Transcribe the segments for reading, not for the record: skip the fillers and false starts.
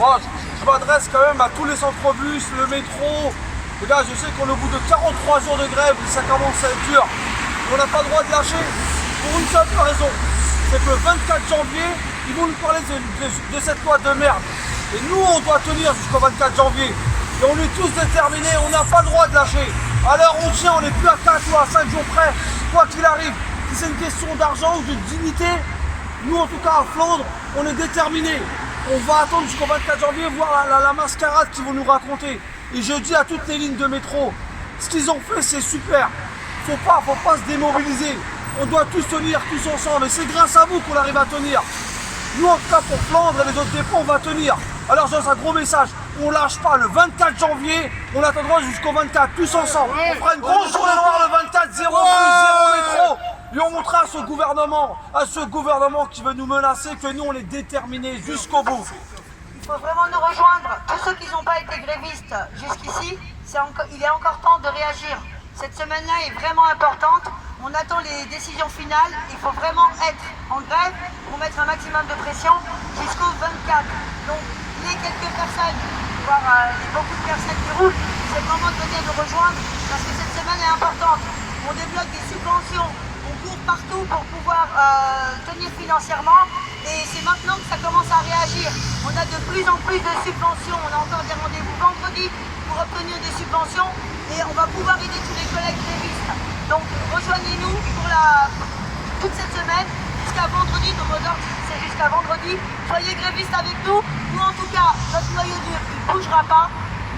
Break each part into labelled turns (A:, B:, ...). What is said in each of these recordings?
A: Bon, je m'adresse quand même à tous les centres-bus, le métro. Et là, je sais qu'on est au bout de 43 jours de grève, ça commence à être dur. On n'a pas le droit de lâcher pour une seule raison. C'est que le 24 janvier, ils vont nous parler de cette loi de merde. Et nous, on doit tenir jusqu'au 24 janvier. Et on est tous déterminés, on n'a pas le droit de lâcher. Alors on tient, on n'est plus à 4 ou à 5 jours près, quoi qu'il arrive. Si c'est une question d'argent ou de dignité, nous en tout cas à Flandre, on est déterminés. On va attendre jusqu'au 24 janvier, voir la mascarade qu'ils vont nous raconter. Et je dis à toutes les lignes de métro, ce qu'ils ont fait c'est super. Faut pas se démobiliser. On doit tous tenir, tous ensemble. Et c'est grâce à vous qu'on arrive à tenir. Nous en tout cas pour Flandre et les autres dépôts, on va tenir. Alors je lance un gros message, on lâche pas le 24 janvier, on attendra jusqu'au 24, tous ensemble. On fera une grosse journée noire le 24, 0 bus, 0 métro. Et on montrera à ce gouvernement qui veut nous menacer que nous on est déterminés jusqu'au bout.
B: Il faut vraiment nous rejoindre. Tous ceux qui n'ont pas été grévistes jusqu'ici, il est encore temps de réagir. Cette semaine-là est vraiment importante. On attend les décisions finales. Il faut vraiment être en grève pour mettre un maximum de pression jusqu'au 24. Donc, les quelques personnes, voire beaucoup de personnes qui roulent, c'est vraiment de venir nous rejoindre parce que cette semaine est importante. On débloque des subventions, on court partout pour pouvoir tenir financièrement et c'est maintenant que ça commence à réagir. On a de plus en plus de subventions, on a encore des rendez-vous vendredi pour obtenir des subventions et on va pouvoir aider tous les collègues grévistes. Donc rejoignez-nous pour toute cette semaine, jusqu'à vendredi, nos mots d'ordre c'est jusqu'à vendredi. Soyez grévistes avec nous, nous en tout cas, notre noyau dur, il ne bougera pas.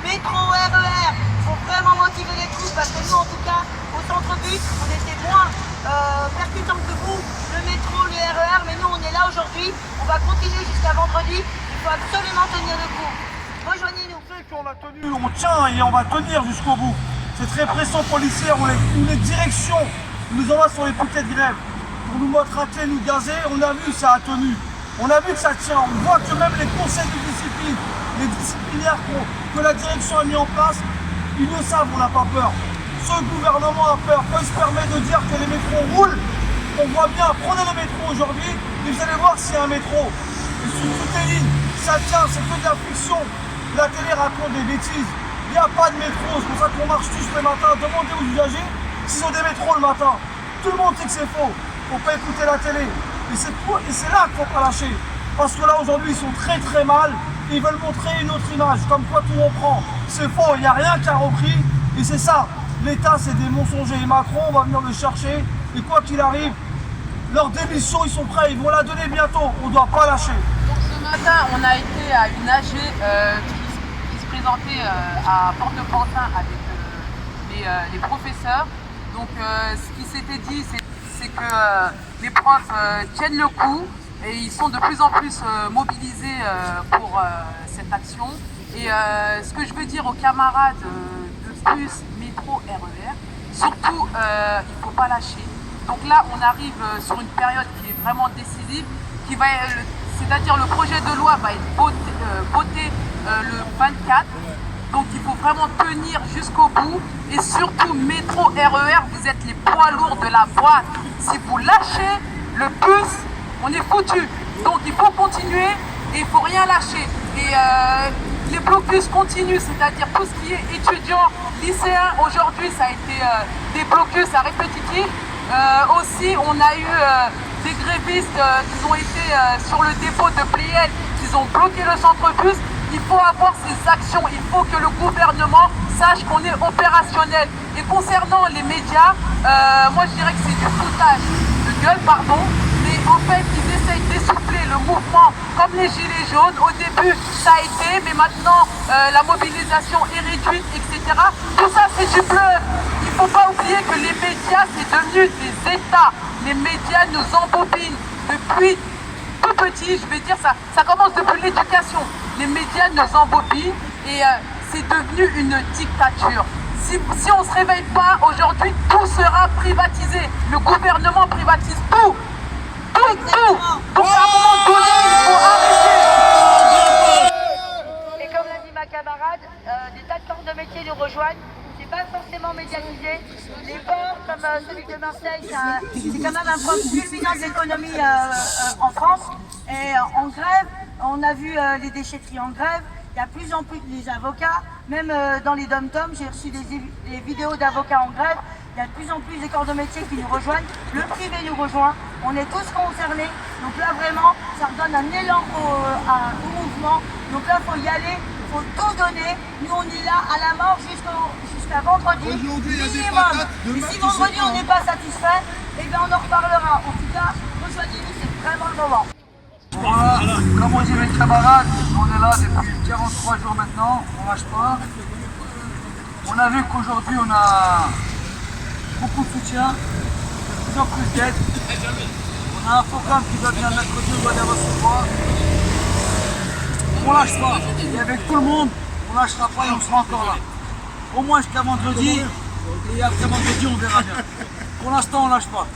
B: Métro, RER, il faut vraiment motiver les troupes parce que nous en tout cas, au centre-bus, on était moins percutants que vous, le métro, le RER, mais nous on est là aujourd'hui, on va continuer jusqu'à vendredi, il faut absolument tenir le coup. Rejoignez-nous.
A: On a tenu, on tient et on va tenir jusqu'au bout. Cette répression policière où les directions nous envoient sur les piquets de grève pour nous matraquer, nous gazer, on a vu ça a tenu. On a vu que ça tient. On voit que même les conseils de discipline, les disciplinaires que la direction a mis en place, ils le savent, on n'a pas peur. Ce gouvernement a peur. Quand il se permet de dire que les métros roulent, on voit bien, prenez le métro aujourd'hui et vous allez voir s'il y a un métro. Et sur toutes les lignes, ça tient, c'est que de la fiction. La télé raconte des bêtises. Il n'y a pas de métro, c'est pour ça qu'on marche tous les matins. Demandez aux usagers s'ils ont des métros le matin. Tout le monde sait que c'est faux. Il ne faut pas écouter la télé. Et c'est là qu'il ne faut pas lâcher. Parce que là aujourd'hui ils sont très très mal. Ils veulent montrer une autre image, comme quoi tout reprend. C'est faux, il n'y a rien qui a repris. Et c'est ça. L'État c'est des mensongers. Et Macron on va venir le chercher. Et quoi qu'il arrive, leur démission ils sont prêts. Ils vont la donner bientôt. On ne doit pas lâcher.
C: Donc ce matin on a été à une AG qui se présentait à Port-de-Pantin avec les professeurs. Donc ce qui s'était dit c'est que les profs tiennent le coup et ils sont de plus en plus mobilisés pour cette action. Et ce que je veux dire aux camarades de bus, métro, RER, surtout il ne faut pas lâcher. Donc là on arrive sur une période qui est vraiment décisive, c'est-à-dire le projet de loi va être voté le 24. Donc il faut vraiment tenir jusqu'au bout et surtout métro, RER, vous êtes les poids lourds de la boîte. Si vous lâchez le bus, on est foutu. Donc il faut continuer et il ne faut rien lâcher. Et les blocus continuent, c'est-à-dire tout ce qui est étudiants, lycéens, aujourd'hui ça a été des blocus à répétitif. Aussi on a eu des grévistes qui ont été sur le dépôt de Pliel, qui ont bloqué le centre-bus. Il faut avoir ces actions, il faut que le gouvernement sache qu'on est opérationnel. Et concernant les médias, moi je dirais que c'est du foutage de gueule, pardon, mais en fait ils essayent d'essouffler le mouvement comme les gilets jaunes. Au début ça a été, mais maintenant la mobilisation est réduite, etc. Tout ça c'est du bluff. Il ne faut pas oublier que les médias c'est devenu des États. Les médias nous embobinent depuis tout petit, je vais dire ça, ça commence depuis l'éducation. Les médias nous embobinent et c'est devenu une dictature. Si on ne se réveille pas aujourd'hui, tout sera privatisé. Le gouvernement privatise tout. Tout. Donc à un moment donné, il faut arrêter.
B: Et comme l'a dit ma camarade, des tas de corps de métier nous rejoignent. C'est pas forcément médiatisé. Les ports, comme celui de Marseille, c'est quand même un problème culminant de l'économie en France. Et en grève, On a vu les déchetteries en grève. Il y a de plus en plus des avocats, même dans les dom-toms, j'ai reçu des vidéos d'avocats en grève. Il y a de plus en plus des corps de métier qui nous rejoignent. Le privé nous rejoint. On est tous concernés. Donc là, vraiment, ça redonne un élan au mouvement. Donc là, il faut y aller, il faut tout donner. Nous, on est là à la mort jusqu'à vendredi. Minimum. Et si vendredi, on n'est pas satisfait, eh bien, on en reparlera. En tout cas, rejoignez-nous, c'est vraiment le moment.
D: Voilà, comme on dit mes camarades, on est là depuis 43 jours maintenant, on lâche pas. On a vu qu'aujourd'hui on a beaucoup de soutien, de plus en plus d'aide. On a un programme qui doit venir mercredi, on doit aller recevoir. On lâche pas, et avec tout le monde, on lâchera pas et on sera encore là. Au moins jusqu'à vendredi, et après vendredi on verra bien. Pour l'instant on lâche pas.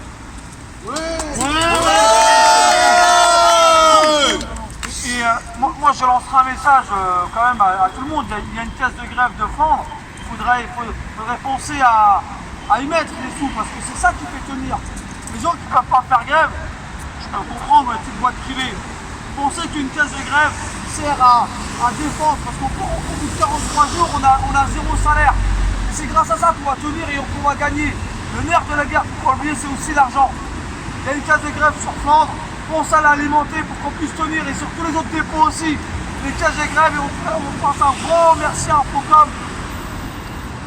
A: Et moi je lancerai un message quand même à tout le monde. Il y a une caisse de grève de Flandre. Il faudrait penser à y mettre les sous parce que c'est ça qui fait tenir. Les gens qui ne peuvent pas faire grève, je peux comprendre les petites boîtes privées. Pensez qu'une caisse de grève sert à défendre parce qu'au bout de 43 jours on a zéro salaire. Et c'est grâce à ça qu'on va tenir et qu'on va gagner. Le nerf de la guerre, il ne faut pas oublier, c'est aussi l'argent. Il y a une caisse de grève sur Flandre. Pense à l'alimenter pour qu'on puisse tenir et sur tous les autres dépôts aussi, les caisses de grève et on passe un grand merci à Infocom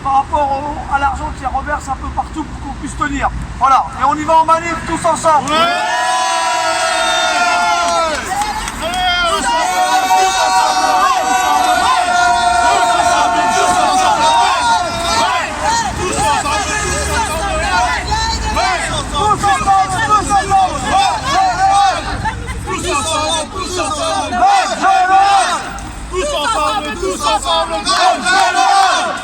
A: par rapport à l'argent qui reverse un peu partout pour qu'on puisse tenir. Voilà, et on y va en manif tous ensemble.
E: Tous ensemble,